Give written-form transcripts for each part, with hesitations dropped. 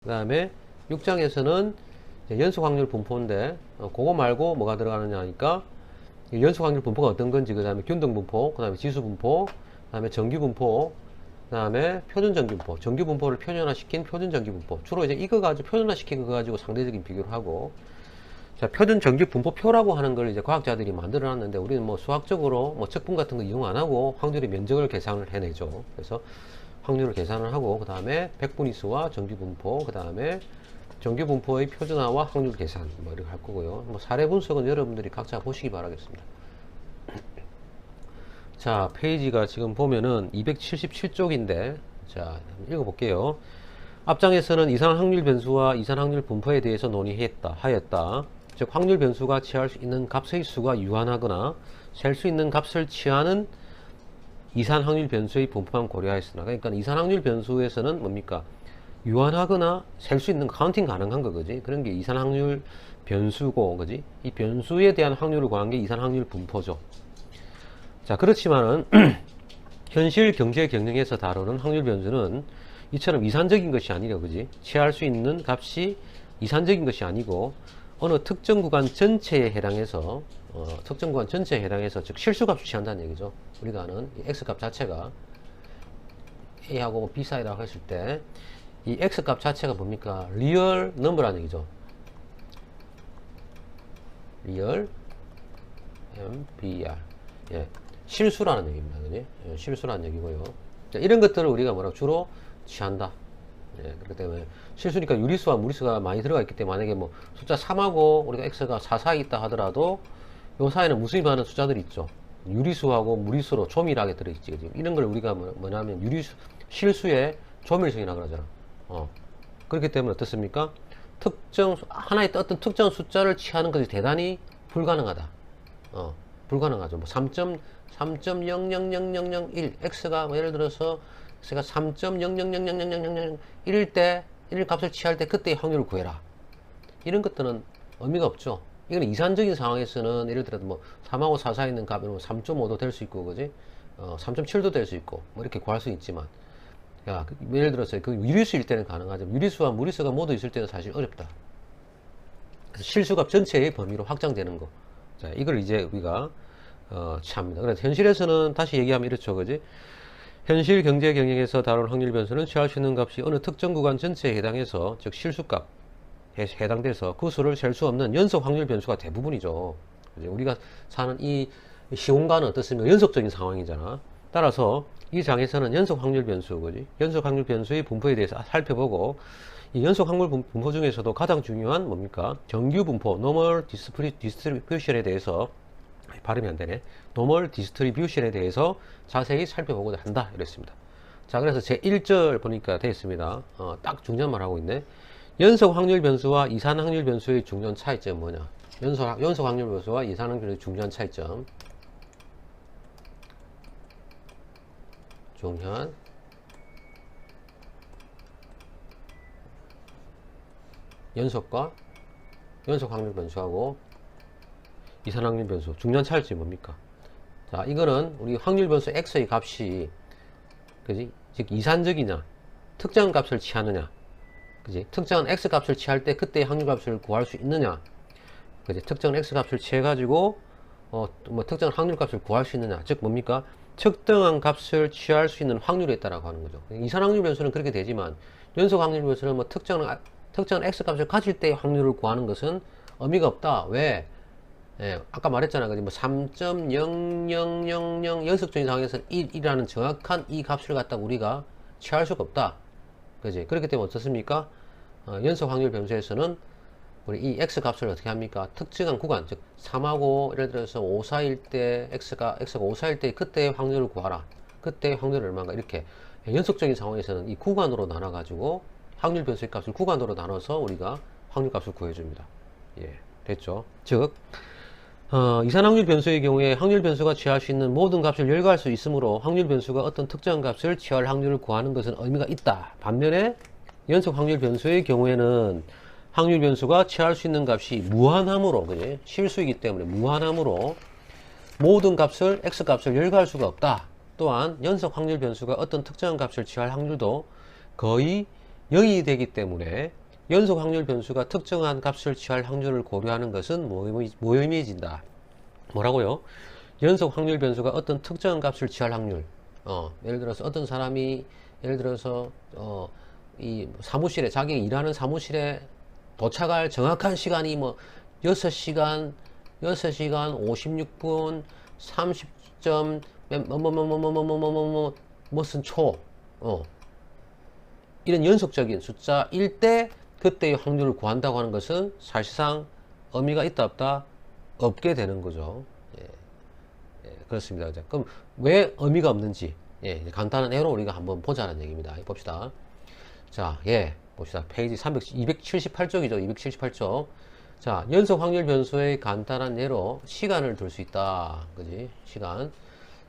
그 다음에 6장에서는 연속 확률 분포인데 그거 말고 뭐가 들어가느냐 하니까 연속 확률 분포가 어떤 건지, 그 다음에 균등 분포, 그 다음에 지수 분포, 그 다음에 정규 분포, 그 다음에 표준 정규 분포, 정규 분포를 표준화시킨 표준 정규 분포. 주로 이제 이거 가지고 표준화시킨 거 가지고 상대적인 비교를 하고, 자, 표준 정규 분포표라고 하는 걸 이제 과학자들이 만들어 놨는데 우리는 뭐 수학적으로 뭐 적분 같은 거 이용 안 하고 확률의 면적을 계산을 해내죠. 그래서 확률을 계산을 하고, 그 다음에 백분위수와 정규 분포, 그 다음에 정규 분포의 표준화와 확률 계산 뭐 이렇게 할 거고요. 뭐 사례 분석은 여러분들이 각자 보시기 바라겠습니다. 자, 페이지가 지금 보면은 277쪽인데, 자, 읽어볼게요. 앞장에서는 이상 확률 변수와 이상 확률 분포에 대해서 논의하였다. 즉, 확률 변수가 취할 수 있는 값의 수가 유한하거나 셀 수 있는 값을 취하는 이산 확률 변수의 분포만 고려하였으나, 그러니까 이산 확률 변수에서는 뭡니까? 유한하거나 셀 수 있는 카운팅 가능한 거, 그지? 그런 게 이산 확률 변수고, 그지? 이 변수에 대한 확률을 구한 게 이산 확률 분포죠. 자, 그렇지만은 현실 경제 경영에서 다루는 확률 변수는 이처럼 이산적인 것이 아니라, 그지? 취할 수 있는 값이 이산적인 것이 아니고 어느 특정 구간 전체에 해당해서 특정 구간 전체에 해당해서, 즉 실수값을 취한다는 얘기죠. 우리가 아는 이 x값 자체가 a하고 b 사이라고 했을 때 이 x값 자체가 뭡니까? 리얼 넘버라는 얘기죠. 리얼 mbr, 예, 실수라는 얘기입니다. 그지? 예, 실수라는 얘기고요. 자, 이런 것들을 우리가 뭐라고 주로 취한다. 예, 그렇기 때문에 실수니까 유리수와 무리수가 많이 들어가 있기 때문에, 만약에 뭐 숫자 3하고 우리가 x가 4 사이 있다 하더라도 요 사이에는 무수히 많은 숫자들이 있죠. 유리수하고 무리수로 조밀하게 들어있지. 그치? 이런 걸 우리가 뭐냐면 유리수, 실수의 조밀성이라고 그러잖아. 그렇기 때문에 어떻습니까? 하나의 어떤 특정 숫자를 취하는 것이 대단히 불가능하다. 불가능하죠. 뭐 3.0000001, x가 뭐 예를 들어서 x가 3.000000001일 때, 1 값을 취할 때 그때의 확률을 구해라. 이런 것들은 의미가 없죠. 이건 이산적인 상황에서는 예를 들어 뭐 3하고 4 사이에 있는 값은 3.5도 될 수 있고, 그지? 3.7도 될 수 있고, 뭐 이렇게 구할 수 있지만, 야, 예를 들어서 그 유리수일 때는 가능하죠. 유리수와 무리수가 모두 있을 때는 사실 어렵다. 그래서 실수값 전체의 범위로 확장되는 거. 자, 이걸 이제 우리가 취합니다. 그래서 현실에서는 다시 얘기하면 이렇죠, 그지? 현실 경제 경영에서 다룬 확률 변수는 취할 수 있는 값이 어느 특정 구간 전체에 해당해서, 즉 실수값 해당돼서 그 수를 셀 수 없는 연속 확률 변수가 대부분이죠. 우리가 사는 이 시공간은 어떻습니까? 연속적인 상황이잖아. 따라서 이 장에서는 연속 확률 변수, 그지? 연속 확률 변수의 분포에 대해서 살펴보고, 이 연속 확률 분포 중에서도 가장 중요한 뭡니까? 정규 분포, normal distribution에 대해서, 발음이 안 되네. normal distribution에 대해서 자세히 살펴보고자 한다. 이랬습니다. 자, 그래서 제 1절 보니까 되어 있습니다. 딱 중요한 말 하고 있네. 연속 확률 변수와 이산 확률 변수의 중요한 차이점은 뭐냐? 연속 확률 변수와 이산 확률 변수의 중요한 차이점. 중요한 연속 확률 변수하고 이산 확률 변수 중요한 차이점이 뭡니까? 자, 이거는 우리 확률 변수 x의 값이, 그지? 즉 이산적이냐, 특정 값을 취하느냐, 그지? 특정한 x 값을 취할 때 그때의 확률 값을 구할 수 있느냐, 그지? 특정한 x 값을 취해 가지고 뭐 특정한 확률 값을 구할 수 있느냐, 즉 뭡니까? 특정한 값을 취할 수 있는 확률에 있다라고 하는 거죠. 이산 확률 변수는 그렇게 되지만 연속 확률 변수는 뭐 특정한 x 값을 가질 때의 확률을 구하는 것은 의미가 없다. 왜? 예, 아까 말했잖아. 그지? 뭐 3.0000 연속적인 상황에서 1이라는 정확한 이 값을 갖다가 우리가 취할 수가 없다. 그지? 그렇기 때문에 어떻습니까? 연속 확률 변수에서는 우리 이 x 값을 어떻게 합니까? 특정한 구간, 즉 3하고 예를 들어서 5 사이일 때 x가 5 사이일 때 그때의 확률을 구하라. 그때의 확률이 얼마인가? 이렇게 연속적인 상황에서는 이 구간으로 나눠 가지고 확률 변수의 값을 구간으로 나눠서 우리가 확률 값을 구해줍니다. 예, 됐죠? 즉 이산 확률 변수의 경우에 확률 변수가 취할 수 있는 모든 값을 열거할 수 있으므로 확률 변수가 어떤 특정 값을 취할 확률을 구하는 것은 의미가 있다. 반면에 연속 확률 변수의 경우에는 확률 변수가 취할 수 있는 값이 무한함으로, 그지? 실수이기 때문에 무한함으로 모든 값을 x 값을 열거할 수가 없다. 또한 연속 확률 변수가 어떤 특정한 값을 취할 확률도 거의 0이 되기 때문에 연속 확률 변수가 특정한 값을 취할 확률을 고려하는 것은 무의미해진다. 뭐라고요? 연속 확률 변수가 어떤 특정한 값을 취할 확률. 예를 들어서 어떤 사람이 예를 들어서 이 사무실에 자기 일하는 사무실에 도착할 정확한 시간이 뭐 6시간 56분 30점 무슨 초 이런 연속적인 숫자일 때 그때의 확률을 구한다고 하는 것은 사실상 의미가 있다 없다? 없게 되는 거죠. 그렇습니다. 그럼 왜 의미가 없는지 간단한 예로 우리가 한번 보자는 얘기입니다. 봅시다. 자, 봅시다. 페이지 278쪽이죠. 278쪽. 자, 연속 확률 변수의 간단한 예로 시간을 둘 수 있다. 그지? 시간.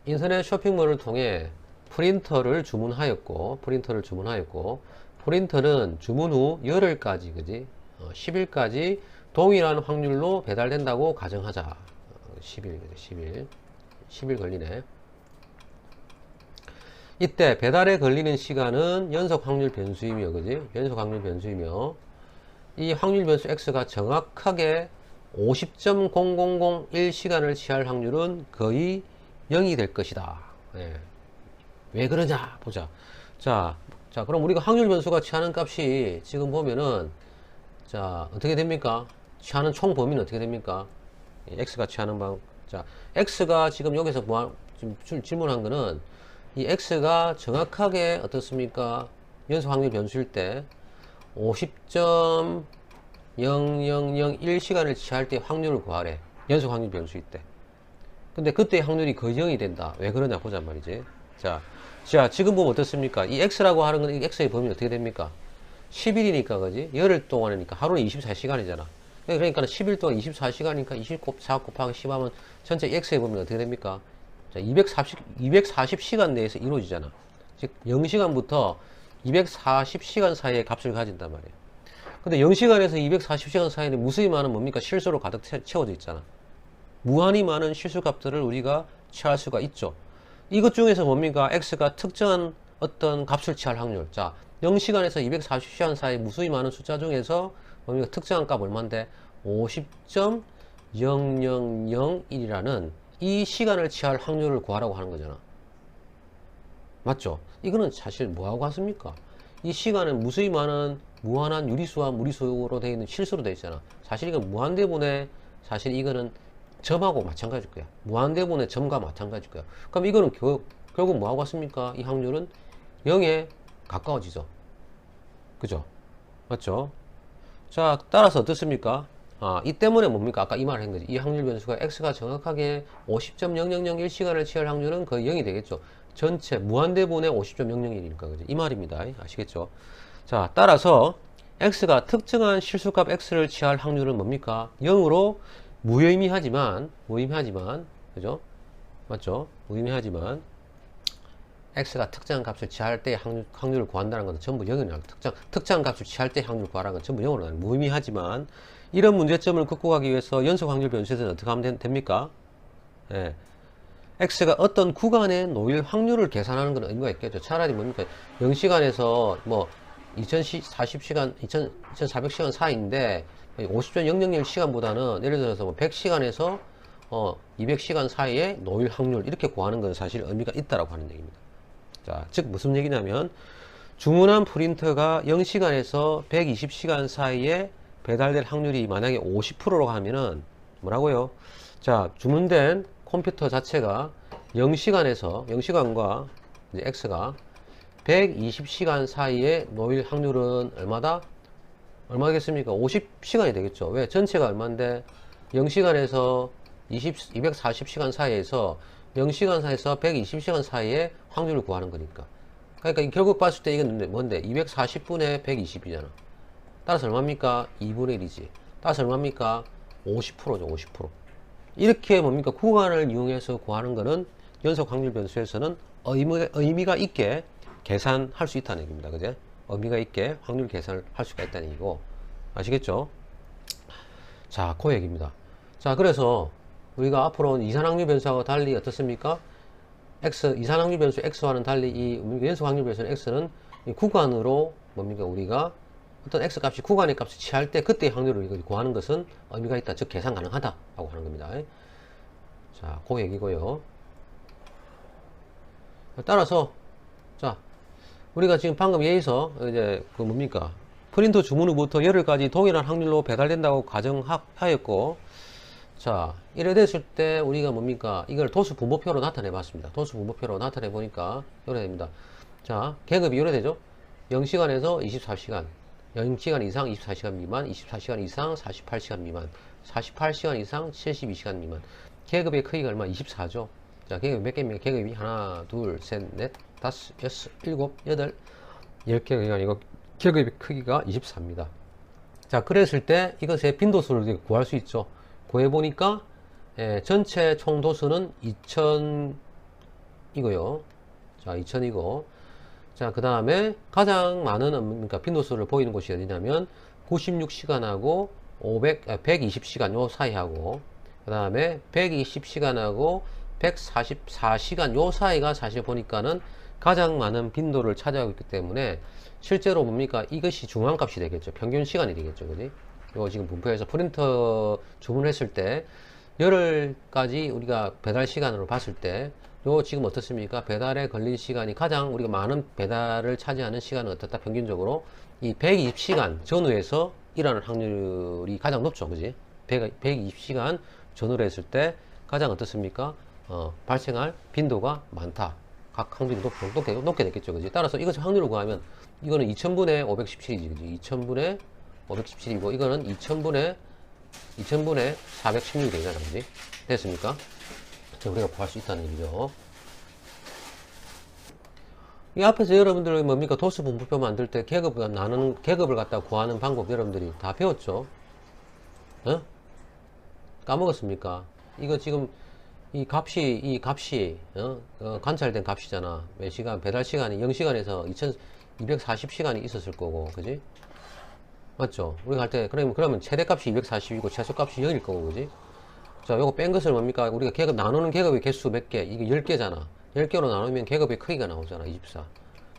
인터넷 쇼핑몰을 통해 프린터를 주문하였고, 프린터는 주문 후 열흘까지, 그지? 10일까지 동일한 확률로 배달된다고 가정하자. 10일 걸리네. 이때 배달에 걸리는 시간은 연속 확률 변수이며, 그지? 연속 확률 변수이며, 이 확률 변수 x가 정확하게 50.0001시간을 취할 확률은 거의 0이 될 것이다. 왜 그러냐? 보자. 자, 그럼 우리가 확률 변수가 취하는 값이 지금 보면은, 자, 어떻게 됩니까? 취하는 총 범위는 어떻게 됩니까? x가 취하는 방. 자, x가 지금 여기서 지금 질문한 거는 이 x가 정확하게 어떻습니까? 연속 확률 변수일 때 50.0001시간을 취할 때 확률을 구하래. 연속 확률 변수일 때. 근데 그때 확률이 거의 0이 된다. 왜 그러냐 보자 말이지. 자, 지금 보면 어떻습니까? 이 x라고 하는 건 이 x의 범위는 어떻게 됩니까? 10일이니까, 그지? 열흘 동안이니까 하루는 24시간이잖아. 그러니까 10일 동안 24시간이니까 24 곱하기 10 하면 전체 x의 범위는 어떻게 됩니까? 자, 240시간 내에서 이루어지잖아. 즉, 0시간부터 240시간 사이의 값을 가진단 말이에요. 근데 0시간에서 240시간 사이에는 무수히 많은 뭡니까? 실수로 가득 채워져 있잖아. 무한히 많은 실수 값들을 우리가 취할 수가 있죠. 이것 중에서 뭡니까? x가 특정한 어떤 값을 취할 확률. 자, 0시간에서 240시간 사이 무수히 많은 숫자 중에서 뭡니까? 특정한 값 얼마인데? 50.0001이라는 이 시간을 취할 확률을 구하라고 하는 거잖아. 맞죠? 이거는 사실 뭐하고 같습니까? 이 시간은 무수히 많은 무한한 유리수와 무리수로 되어 있는 실수로 되어 있잖아. 사실 이건 무한대분의, 사실 이거는 점하고 마찬가지일 거야. 무한대분의 점과 마찬가지일 거야. 그럼 이거는 결국 뭐하고 같습니까? 이 확률은 0에 가까워지죠. 그죠? 맞죠? 자, 따라서 어떻습니까? 이 때문에 뭡니까? 아까 이 말을 한 거지. 이 확률 변수가 x가 정확하게 50.0001시간을 취할 확률은 거의 0이 되겠죠. 전체 무한대분의 50.001이니까, 그죠? 이 말입니다. 아시겠죠? 자, 따라서 x가 특정한 실수값 x를 취할 확률은 뭡니까? 0으로 무의미하지만, 그죠? 맞죠? 무의미하지만, x가 특정한 값을 취할 때 확률을 구한다는 것은 전부 0으로 나와요. 특정한 값을 취할 때 확률을 구하라는 건 전부 0으로 나와요. 무의미하지만, 이런 문제점을 극복하기 위해서 연속 확률 변수에서는 어떻게 하면 됩니까? x가 어떤 구간에 놓일 확률을 계산하는 건 의미가 있겠죠. 차라리 뭡니까? 0시간에서 뭐 2040시간, 2400시간 사이인데 50.001시간보다는 예를 들어서 뭐 100시간에서 200시간 사이에 놓일 확률 이렇게 구하는 건 사실 의미가 있다라고 하는 얘기입니다. 자, 즉 무슨 얘기냐면 주문한 프린터가 0시간에서 120시간 사이에 배달될 확률이 만약에 50%로 하면은 뭐라고요? 자, 주문된 컴퓨터 자체가 0시간과 이제 x가 120시간 사이에 놓일 확률은 얼마겠습니까? 50시간이 되겠죠. 왜? 전체가 얼마인데 0시간에서 240시간 사이에서 0시간 사이에서 120시간 사이에 확률을 구하는 거니까. 그러니까 결국 봤을 때 이건 뭔데? 240분의 120이잖아. 따라서 얼마입니까? 2분의 1이지. 따라서 얼마입니까? 50%죠. 50%. 이렇게 뭡니까? 구간을 이용해서 구하는 거는 연속 확률 변수에서는 의미가 있게 계산할 수 있다는 얘기입니다. 그죠? 의미가 있게 확률 계산을 할 수가 있다는 얘기고. 아시겠죠? 자, 그 얘기입니다. 자, 그래서 우리가 앞으로 이산확률 변수하고 달리 어떻습니까? 이산확률 변수 x와는 달리 이 연속 확률 변수 x는 구간으로 뭡니까? 우리가 어떤 x 값이 구간의 값을 취할 때 그때의 확률을 구하는 것은 의미가 있다. 즉 계산 가능하다라고 하는 겁니다. 자, 그 얘기고요. 따라서 자, 우리가 지금 방금 예에서 이제 그 뭡니까? 프린터 주문 후부터 열흘까지 동일한 확률로 배달된다고 가정하였고, 자, 이래 됐을 때 우리가 뭡니까? 이걸 도수 분모표로 나타내 봤습니다. 도수 분모표로 나타내 보니까 이래 됩니다. 자, 계급이 이래 되죠? 0시간에서 24시간, 0시간 이상 24시간 미만, 24시간 이상 48시간 미만, 48시간 이상 72시간 미만. 계급의 크기가 얼마? 24죠. 자, 계급이 몇 개입니까? 계급이 하나, 둘, 셋, 넷, 다섯, 여섯, 일곱, 여덟, 10개가 아니고 계급의 크기가 24입니다. 자, 그랬을 때 이것의 빈도수를 구할 수 있죠. 구해보니까 전체 총 도수는 2000이고요. 자, 2000이고, 자, 그 다음에 가장 많은 그러니까 빈도수를 보이는 곳이 어디냐면 96시간하고 120시간 요 사이하고, 그 다음에 120시간하고 144시간 요 사이가 사실 보니까는 가장 많은 빈도를 차지하고 있기 때문에 실제로 뭡니까? 이것이 중앙값이 되겠죠. 평균 시간이 되겠죠. 그지? 요 지금 분포에서 프린터 주문했을 때 열흘까지 우리가 배달 시간으로 봤을 때 요 지금 어떻습니까? 배달에 걸린 시간이 가장 우리가 많은 배달을 차지하는 시간은 어떻다? 평균적으로 이 120시간 전후에서 일하는 확률이 가장 높죠. 그지? 120시간 전후로 했을 때 가장 어떻습니까? 발생할 빈도가 많다. 각 확률이 높게 됐겠죠. 그지? 따라서 이것을 확률을 구하면 이거는 2000분의 517이지. 그지? 2000분의 517이고 이거는 2000분의 416이 되잖아. 그지? 됐습니까? 자, 우리가 구할 수 있다는 얘기죠. 이 앞에서 여러분들 뭡니까? 도수 분포표 만들 때 계급을 갖다 구하는 방법 여러분들이 다 배웠죠? 어? 까먹었습니까? 이거 지금 이 값이 관찰된 값이잖아. 몇 시간, 배달 시간이 0시간에서 2240시간이 있었을 거고, 그지? 맞죠? 우리가 할 때, 그러면 최대값이 240이고 최소값이 0일 거고, 그지? 자, 요거 뺀 것을 뭡니까? 우리가 나누는 계급의 개수 몇 개? 이게 10개잖아. 10개로 나누면 계급의 크기가 나오잖아. 24.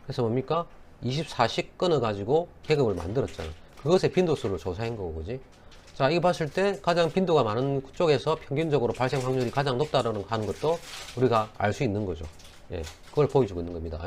그래서 뭡니까? 24씩 끊어가지고 계급을 만들었잖아. 그것의 빈도수를 조사한 거고, 그지? 자, 이거 봤을 때 가장 빈도가 많은 쪽에서 평균적으로 발생 확률이 가장 높다라는 하는 것도 우리가 알 수 있는 거죠. 예, 그걸 보여주고 있는 겁니다.